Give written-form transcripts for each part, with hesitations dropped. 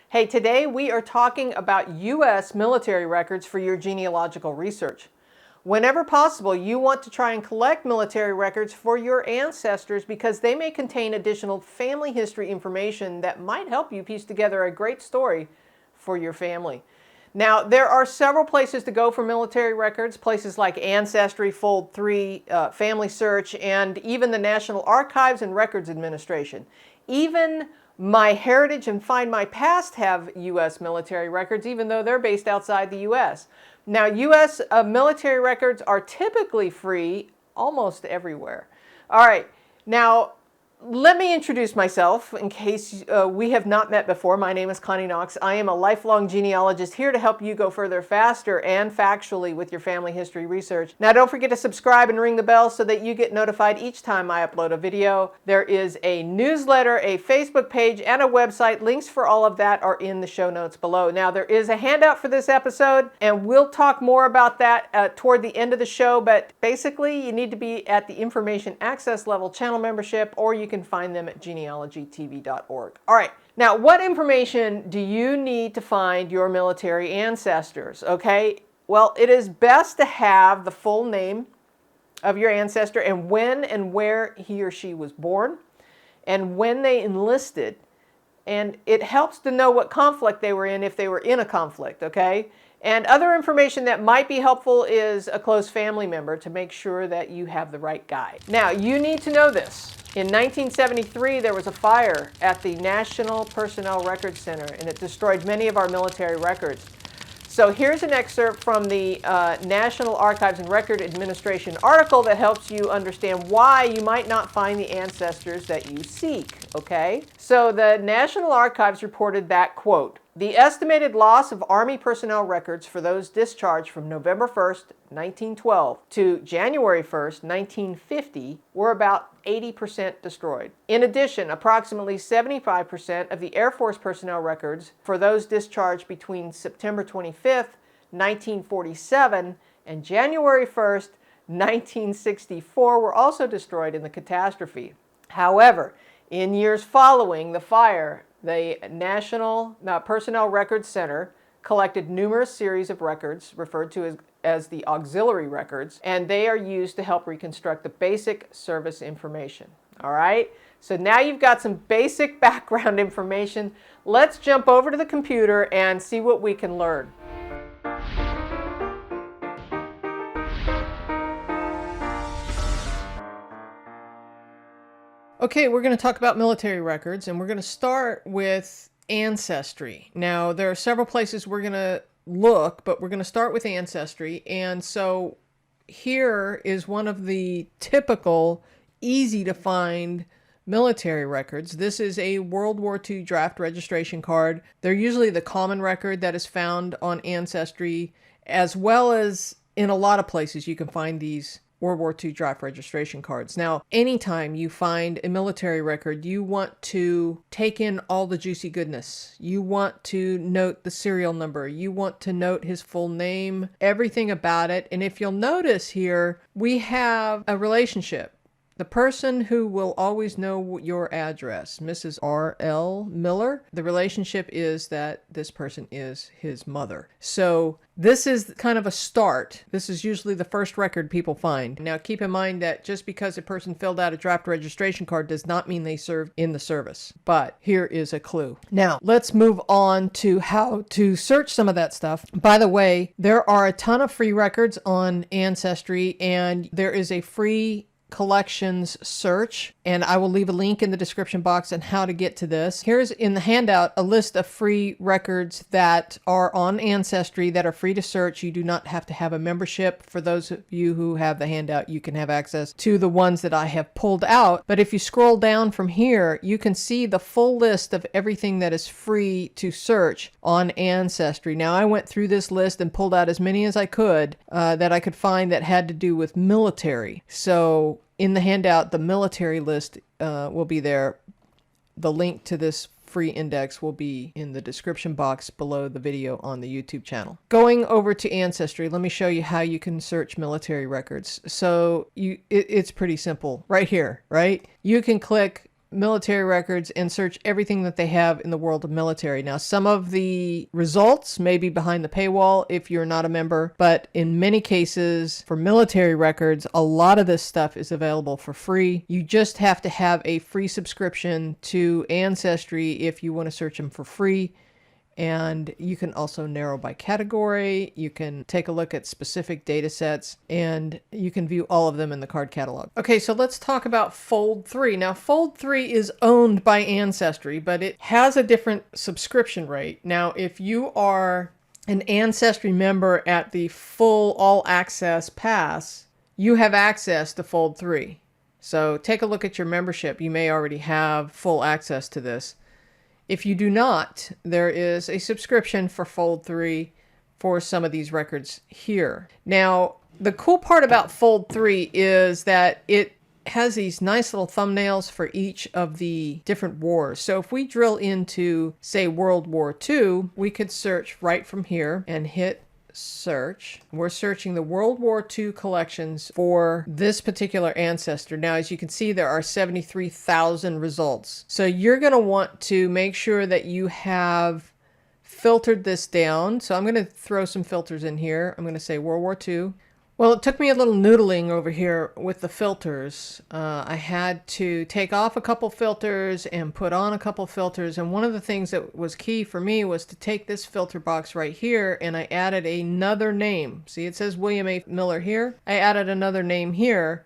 Hey, today we are talking about U.S. military records for your genealogical research. Whenever possible, you want to try and collect military records for your ancestors because they may contain additional family history information that might help you piece together a great story for your family. Now, there are several places to go for military records, places like Ancestry, Fold 3, FamilySearch, and even the National Archives and Records Administration. Even MyHeritage and Find My Past have U.S. military records, even though they're based outside the U.S. Now, U.S. Military records are typically free almost everywhere. All right, now let me introduce myself in case we have not met before. My name is Connie Knox. I am a lifelong genealogist here to help you go further faster and factually with your family history research. Now, don't forget to subscribe and ring the bell so that you get notified each time I upload a video. There is a newsletter, a Facebook page, and a website. Links for all of that are in the show notes below. Now, there is a handout for this episode, and we'll talk more about that toward the end of the show, but basically you need to be at the information access level channel membership, or you can find them at genealogytv.org. All right, now what information do you need to find your military ancestors? Okay, well, it is best to have the full name of your ancestor and when and where he or she was born and when they enlisted. And it helps to know what conflict they were in if they were in a conflict, okay? And other information that might be helpful is a close family member to make sure that you have the right guy. Now, you need to know this. In 1973, there was a fire at the National Personnel Records Center, and it destroyed many of our military records. So here's an excerpt from the National Archives and Record Administration article that helps you understand why you might not find the ancestors that you seek, okay? So the National Archives reported that, quote, "The estimated loss of Army personnel records for those discharged from November 1st, 1912 to January 1st, 1950 were about 80% destroyed. In addition, approximately 75% of the Air Force personnel records for those discharged between September 25th, 1947 and January 1st, 1964 were also destroyed in the catastrophe. However, in years following the fire, the National Personnel Records Center collected numerous series of records referred to as the auxiliary records, and they are used to help reconstruct the basic service information. All right, so now you've got some basic background information. Let's jump over to the computer and see what we can learn. Okay, we're going to talk about military records, and we're going to start with Ancestry. Now, there are several places we're going to look, but we're going to start with Ancestry. And so here is one of the typical, easy to find military records. This is a World War II draft registration card. They're usually the common record that is found on Ancestry, as well as in a lot of places you can find these World War II draft registration cards. Now, anytime you find a military record, you want to take in all the juicy goodness. You want to note the serial number. You want to note his full name, everything about it. And if you'll notice here, we have a relationship. The person who will always know your address, Mrs. R.L. Miller, the relationship is that this person is his mother. So this is kind of a start. This is usually the first record people find. Now keep in mind that just because a person filled out a draft registration card does not mean they served in the service. But here is a clue. Now let's move on to how to search some of that stuff. By the way, there are a ton of free records on Ancestry, and there is a free collections search, and I will leave a link in the description box on how to get to this. Here's in the handout a list of free records that are on Ancestry that are free to search. You do not have to have a membership. For those of you who have the handout, you can have access to the ones that I have pulled out. But if you scroll down from here, you can see the full list of everything that is free to search on Ancestry. Now, I went through this list and pulled out as many as I could that I could find that had to do with military. So in the handout, the military list will be there. The link to this free index will be in the description box below the video on the YouTube channel. Going over to Ancestry, let me show you how you can search military records. So it's pretty simple right here, right? You can click military records and search everything that they have in the world of military. Now, some of the results may be behind the paywall if you're not a member, but in many cases for military records, a lot of this stuff is available for free. You just have to have a free subscription to Ancestry if you want to search them for free. And you can also narrow by category. You can take a look at specific data sets, and you can view all of them in the card catalog. Okay, so let's talk about Fold 3. Now, Fold 3 is owned by Ancestry, but it has a different subscription rate. Now, if you are an Ancestry member at the full all access pass, you have access to Fold 3. So take a look at your membership. You may already have full access to this. If you do not, there is a subscription for Fold 3 for some of these records here. Now, the cool part about Fold 3 is that it has these nice little thumbnails for each of the different wars. So if we drill into, say, World War II, we could search right from here and hit search. We're searching the World War II collections for this particular ancestor. Now, as you can see, there are 73,000 results. So you're going to want to make sure that you have filtered this down. So I'm going to throw some filters in here. I'm going to say World War II. Well, it took me a little noodling over here with the filters. I had to take off a couple filters and put on a couple filters. And one of the things that was key for me was to take this filter box right here, and I added another name. See, it says William A. Miller here. I added another name here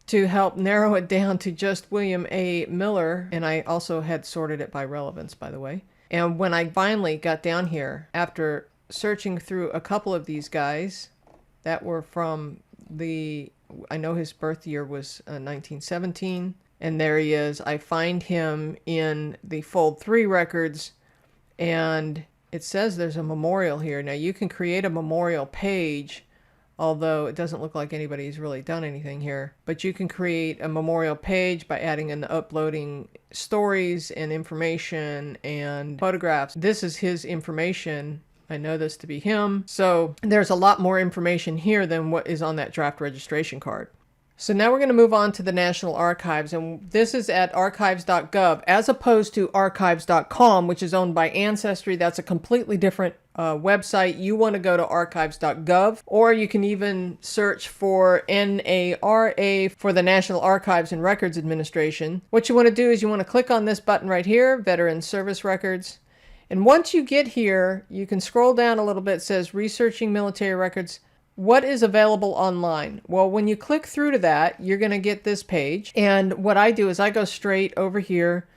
to help narrow it down to just William A. Miller. And I also had sorted it by relevance, by the way. And when I finally got down here, after searching through a couple of these guys, that were from I know his birth year was 1917, and there he is. I find him in the Fold 3 records, and it says there's a memorial here. Now, you can create a memorial page, although it doesn't look like anybody's really done anything here. But you can create a memorial page by adding and uploading stories and information and photographs. This is his information. I know this to be him. So there's a lot more information here than what is on that draft registration card. So now we're going to move on to the National Archives, and this is at archives.gov as opposed to archives.com, which is owned by Ancestry. That's a completely different website. You want to go to archives.gov, or you can even search for NARA for the National Archives and Records Administration. What you want to do is you want to click on this button right here, Veteran Service Records. And once you get here, you can scroll down a little bit. It says Researching Military Records. What is available online? Well, when you click through to that, you're going to get this page. And what I do is I go straight over here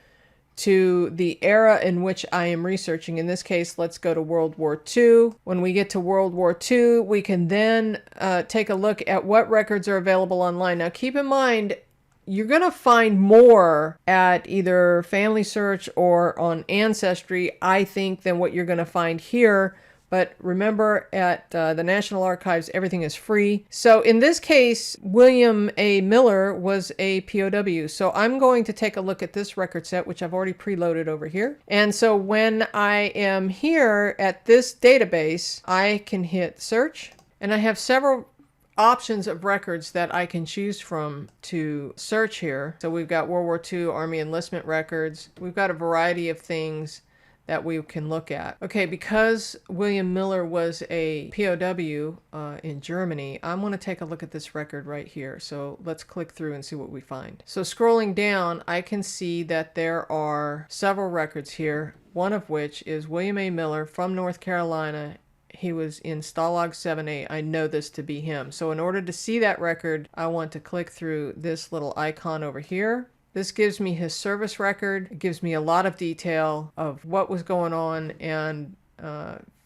to the era in which I am researching. In this case, let's go to World War II. When we get to World War II, we can then take a look at what records are available online. Now, keep in mind, you're going to find more at either FamilySearch or on Ancestry, I think, than what you're going to find here. But remember, at the National Archives, everything is free. So in this case, William A. Miller was a POW. So I'm going to take a look at this record set, which I've already preloaded over here. And so when I am here at this database, I can hit search. And I have several options of records that I can choose from to search here. So we've got World War II Army enlistment records. We've got a variety of things that we can look at. Okay, because William Miller was a POW in Germany, I'm going to take a look at this record right here. So let's click through and see what we find. So scrolling down, I can see that there are several records here, one of which is William A. Miller from North Carolina. He was in Stalag 7A. I know this to be him. So in order to see that record, I want to click through this little icon over here. This gives me his service record. It gives me a lot of detail of what was going on. And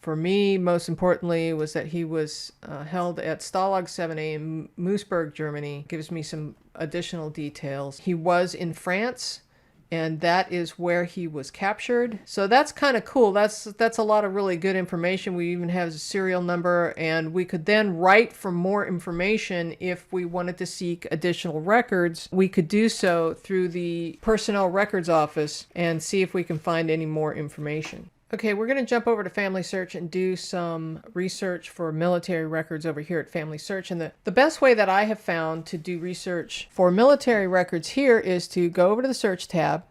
for me, most importantly, was that he was held at Stalag 7A in Moosburg, Germany. It gives me some additional details. He was in France, and that is where he was captured. So that's kind of cool. That's a lot of really good information. We even have a serial number, and we could then write for more information if we wanted to seek additional records. We could do so through the Personnel Records Office and see if we can find any more information. Okay, we're going to jump over to FamilySearch and do some research for military records over here at FamilySearch. And the best way that I have found to do research for military records here is to go over to the search tab,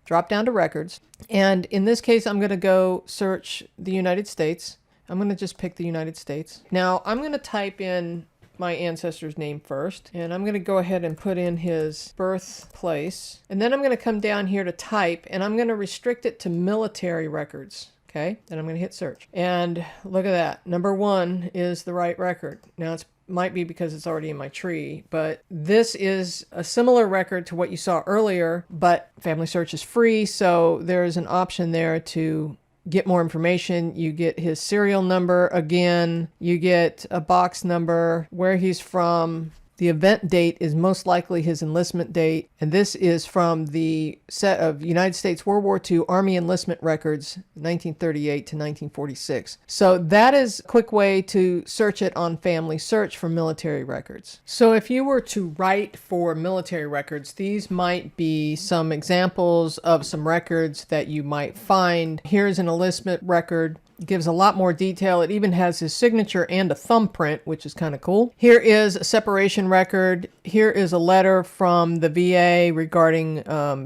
drop down to records. And in this case, I'm going to go search the United States. I'm going to just pick the United States. Now I'm going to type in my ancestor's name first, and I'm going to go ahead and put in his birthplace, and then I'm going to come down here to type, and I'm going to restrict it to military records. Okay, then I'm going to hit search, and look at that, number 1 is the right record. Now it might be because it's already in my tree, but this is a similar record to what you saw earlier, but FamilySearch is free, so there's an option there to get more information. You get his serial number again, you get a box number, where he's from. The event date is most likely his enlistment date, and this is from the set of United States World War II Army enlistment records, 1938 to 1946. So that is a quick way to search it on FamilySearch for military records. So if you were to write for military records, these might be some examples of some records that you might find. Here's an enlistment record. It gives a lot more detail. It even has his signature and a thumbprint, which is kind of cool. Here is a separation record. Here is a letter from the VA regarding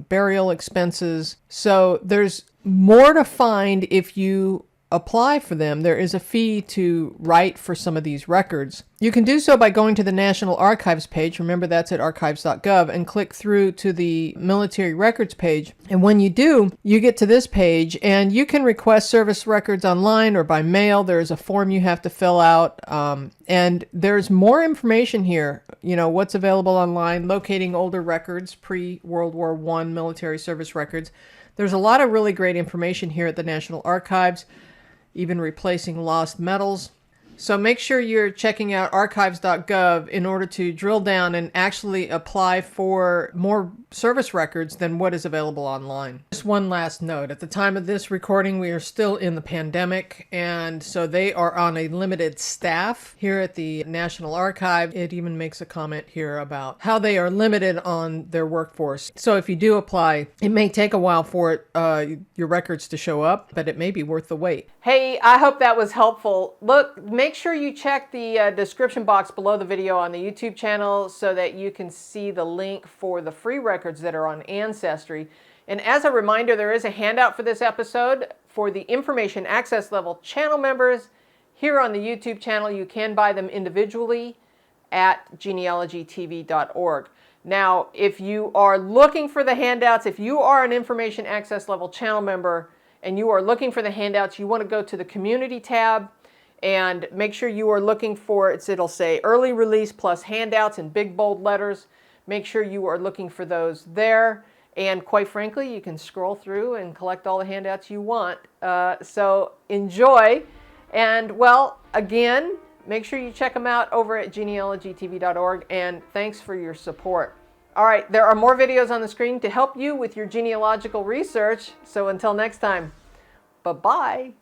burial expenses. So there's more to find if you apply for them. There is a fee to write for some of these records. You can do so by going to the National Archives page. Remember, that's at archives.gov, and click through to the military records page. And when you do, you get to this page, and you can request service records online or by mail. There's a form you have to fill out, and there's more information here. You know, what's available online, locating older records, pre-World War I military service records. There's a lot of really great information here at the National Archives, even replacing lost medals. So make sure you're checking out archives.gov in order to drill down and actually apply for more service records than what is available online. Just one last note. At the time of this recording, we are still in the pandemic, and so they are on a limited staff here at the National Archive. It even makes a comment here about how they are limited on their workforce. So if you do apply, it may take a while for your records to show up, but it may be worth the wait. Hey, I hope that was helpful. Look, make sure you check the description box below the video on the YouTube channel so that you can see the link for the free records that are on Ancestry. And as a reminder, there is a handout for this episode for the information access level channel members here on the YouTube channel. You can buy them individually at genealogytv.org. Now, if you are looking for the handouts, if you are an information access level channel member and you are looking for the handouts, you want to go to the community tab and make sure you are looking for, it'll say early release plus handouts in big bold letters. Make sure you are looking for those there. And quite frankly, you can scroll through and collect all the handouts you want. So enjoy. And well, again, make sure you check them out over at genealogytv.org. And thanks for your support. All right, there are more videos on the screen to help you with your genealogical research. So until next time, bye-bye.